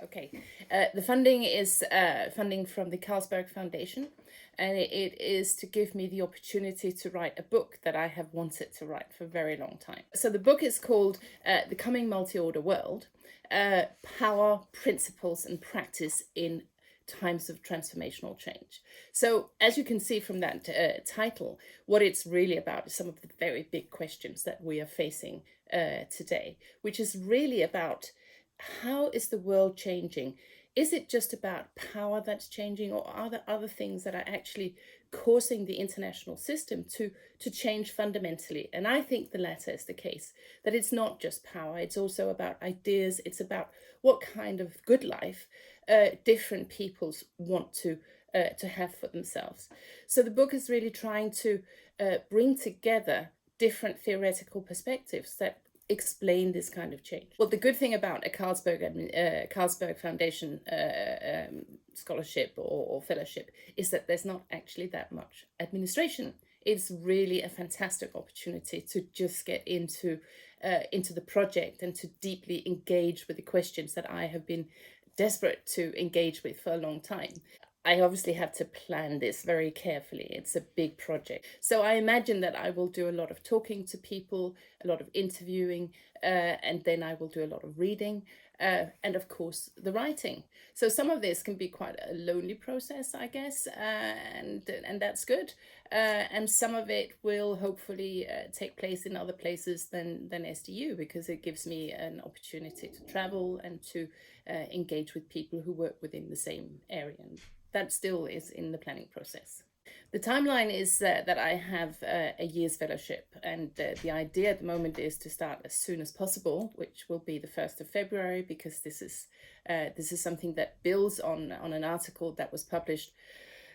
Okay. The funding is funding from the Carlsberg Foundation, and it is to give me the opportunity to write a book that I have wanted to write for a very long time. So the book is called The Coming Multi-Order World, Power, Principles and Practice in Times of Transformational Change. So as you can see from that title, what it's really about is some of the very big questions that we are facing today, which is really about how is the world changing? Is it just about power that's changing, or are there other things that are actually causing the international system to change fundamentally? And I think the latter is the case, that it's not just power, it's also about ideas, it's about what kind of good life different peoples want to have for themselves. So the book is really trying to bring together different theoretical perspectives that explain this kind of change. Well, the good thing about a Carlsberg Foundation scholarship or fellowship is that there's not actually that much administration. It's really a fantastic opportunity to just get into the project and to deeply engage with the questions that I have been desperate to engage with for a long time. I obviously have to plan this very carefully. It's a big project. So I imagine that I will do a lot of talking to people, a lot of interviewing, and then I will do a lot of reading, and of course the writing. So some of this can be quite a lonely process, I guess, and that's good. And some of it will hopefully take place in other places than SDU, because it gives me an opportunity to travel and to engage with people who work within the same area. That still is in the planning process. The timeline is that I have a year's fellowship, and the idea at the moment is to start as soon as possible, which will be the 1st of February, because this is something that builds on an article that was published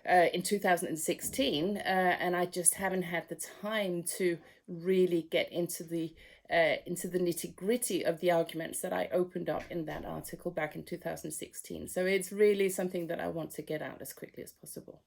in 2016, and I just haven't had the time to really get into the nitty-gritty of the arguments that I opened up in that article back in 2016. So it's really something that I want to get out as quickly as possible.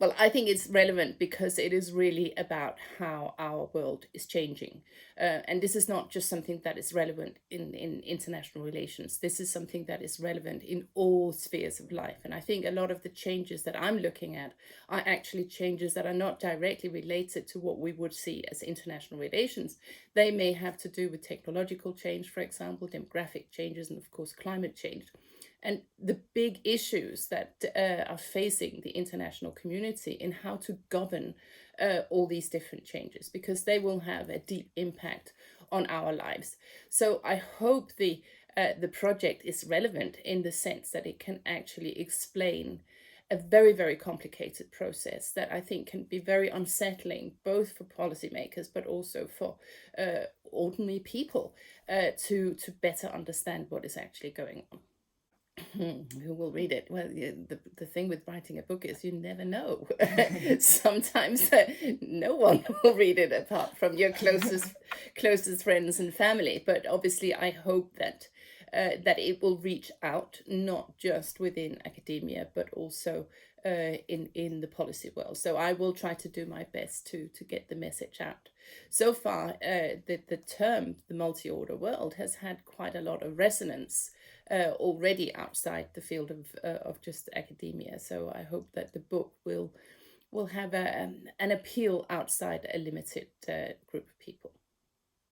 Well, I think it's relevant because it is really about how our world is changing. And this is not just something that is relevant in international relations. This is something that is relevant in all spheres of life. And I think a lot of the changes that I'm looking at are actually changes that are not directly related to what we would see as international relations. They may have to do with technological change, for example, demographic changes, and of course, climate change. And the big issues that are facing the international community in how to govern all these different changes, because they will have a deep impact on our lives. So I hope the project is relevant in the sense that it can actually explain a very, very complicated process that I think can be very unsettling, both for policymakers, but also for ordinary people to better understand what is actually going on. Who will read it? Well, the thing with writing a book is you never know. Sometimes no one will read it apart from your closest friends and family. But obviously, I hope that it will reach out, not just within academia, but also in the policy world. So I will try to do my best to get the message out. So far, the term the multi-order world has had quite a lot of resonance already outside the field of just academia. So I hope that the book will have an appeal outside a limited group of people.